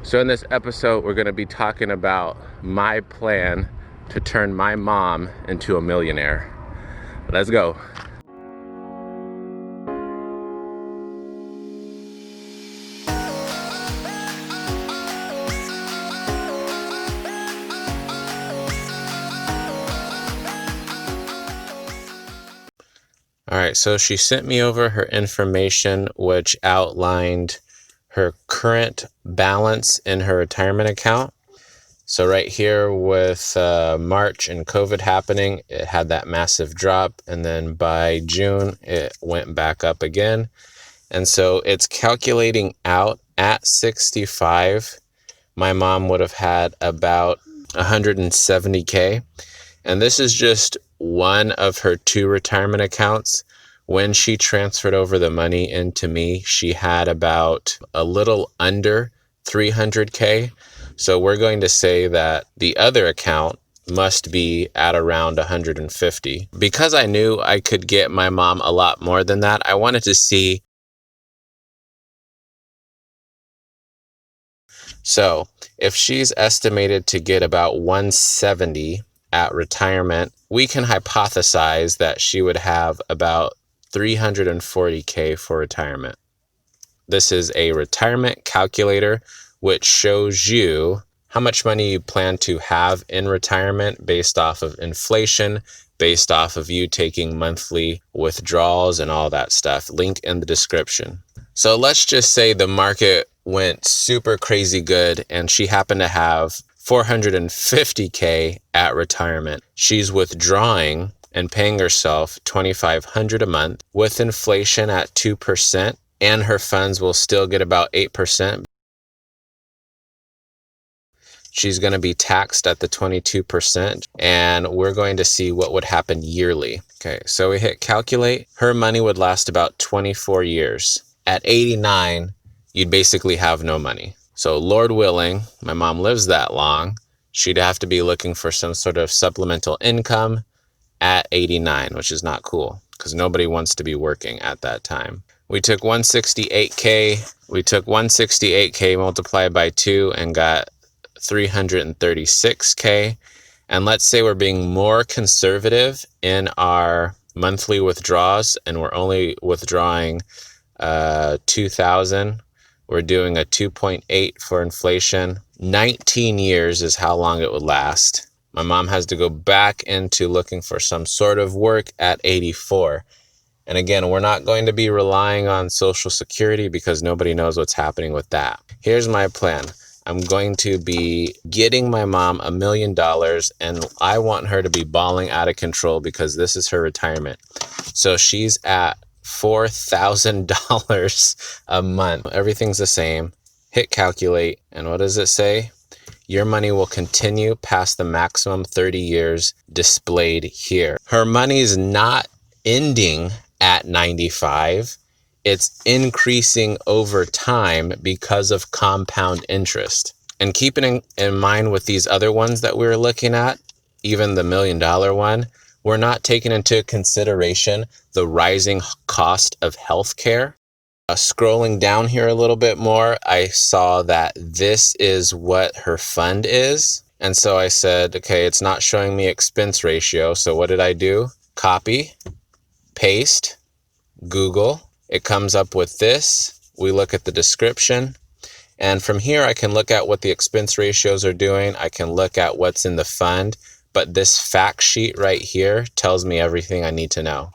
So in this episode, we're going to be talking about my plan to turn my mom into a millionaire. Let's go. All right, so she sent me over her information, which outlined her current balance in her retirement account. So right here with March and COVID happening, it had that massive drop. And then by June, it went back up again. And so it's calculating out at 65, my mom would have had about 170K. And this is just one of her 2 retirement accounts. When she transferred over the money into me, she had about a little under 300K. So we're going to say that the other account must be at around 150. Because I knew I could get my mom a lot more than that, I wanted to see. So if she's estimated to get about 170 at retirement, we can hypothesize that she would have about 340K for retirement. This is a retirement calculator, which shows you how much money you plan to have in retirement based off of inflation, based off of you taking monthly withdrawals and all that stuff. Link in the description. So let's just say the market went super crazy good and she happened to have 450K at retirement. She's withdrawing and paying herself $2,500 a month with inflation at 2%, and her funds will still get about 8%. She's going to be taxed at the 22%, and we're going to see what would happen yearly. Okay, so we hit calculate. Her money would last about 24 years. At 89, you'd basically have no money. So Lord willing, my mom lives that long, she'd have to be looking for some sort of supplemental income at 89, which is not cool because nobody wants to be working at that time. We took 168K, multiplied by 2 and got 336K. And let's say we're being more conservative in our monthly withdrawals and we're only withdrawing 2,000. We're doing a 2.8 for inflation. 19 years is how long it would last. My mom has to go back into looking for some sort of work at 84. And again, we're not going to be relying on Social Security because nobody knows what's happening with that. Here's my plan. I'm going to be getting my mom $1 million, and I want her to be balling out of control because this is her retirement. So she's at $4,000 a month. Everything's the same. Hit calculate. And what does it say? Your money will continue past the maximum 30 years displayed here. Her money's not ending at 95. It's increasing over time because of compound interest. And keeping in mind with these other ones that we were looking at, even the $1 million one, we're not taking into consideration the rising cost of healthcare. Scrolling down here a little bit more, I saw that this is what her fund is. And so I said, okay, it's not showing me expense ratio. So what did I do? Copy, paste, Google. It comes up with this. We look at the description. And from here, I can look at what the expense ratios are doing. I can look at what's in the fund. But this fact sheet right here tells me everything I need to know.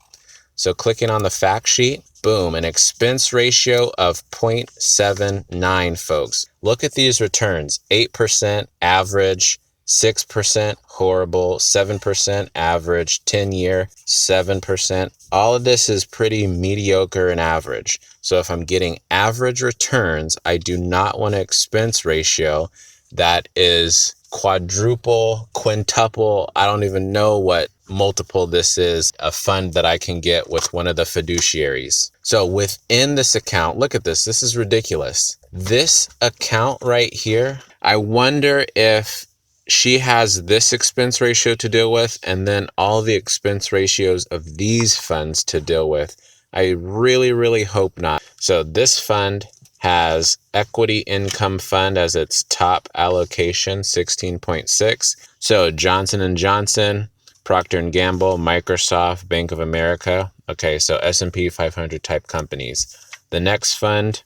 So clicking on the fact sheet, boom, an expense ratio of 0.79, folks. Look at these returns, 8% average, 6% horrible, 7% average, 10-year, 7%. All of this is pretty mediocre and average. So if I'm getting average returns, I do not want an expense ratio that is quadruple, quintuple. I don't even know what multiple this is, a fund that I can get with one of the fiduciaries. So within this account, look at this. This is ridiculous. This account right here, I wonder if she has this expense ratio to deal with and then all the expense ratios of these funds to deal with. I really, really hope not. So this fund has equity income fund as its top allocation, 16.6. So Johnson & Johnson, Procter & Gamble, Microsoft, Bank of America. Okay, so S&P 500 type companies. The next fund,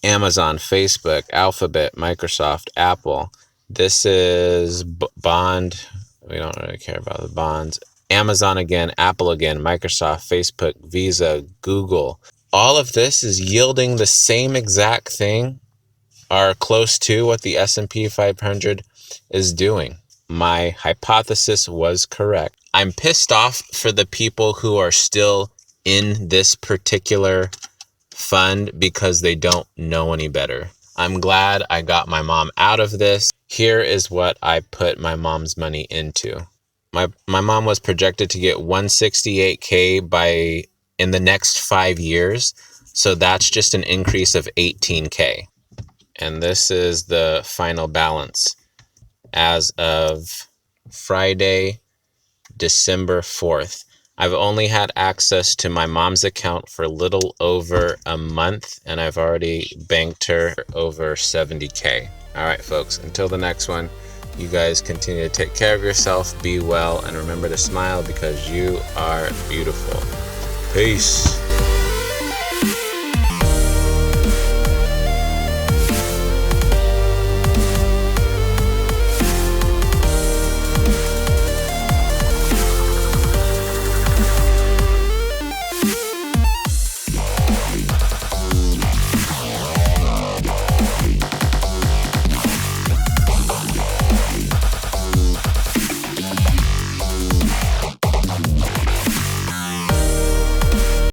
Amazon, Facebook, Alphabet, Microsoft, Apple. This is bond. We don't really care about the bonds. Amazon again, Apple again, Microsoft, Facebook, Visa, Google. All of this is yielding the same exact thing, or close to what the S&P 500 is doing. My hypothesis was correct. I'm pissed off for the people who are still in this particular fund because they don't know any better. I'm glad I got my mom out of this. Here is what I put my mom's money into. My mom was projected to get 168K in the next 5 years. So that's just an increase of 18K. And this is the final balance as of Friday, December 4th. I've only had access to my mom's account for a little over a month, and I've already banked her over 70K. All right, folks, until the next one, you guys continue to take care of yourself, be well, and remember to smile because you are beautiful. Peace.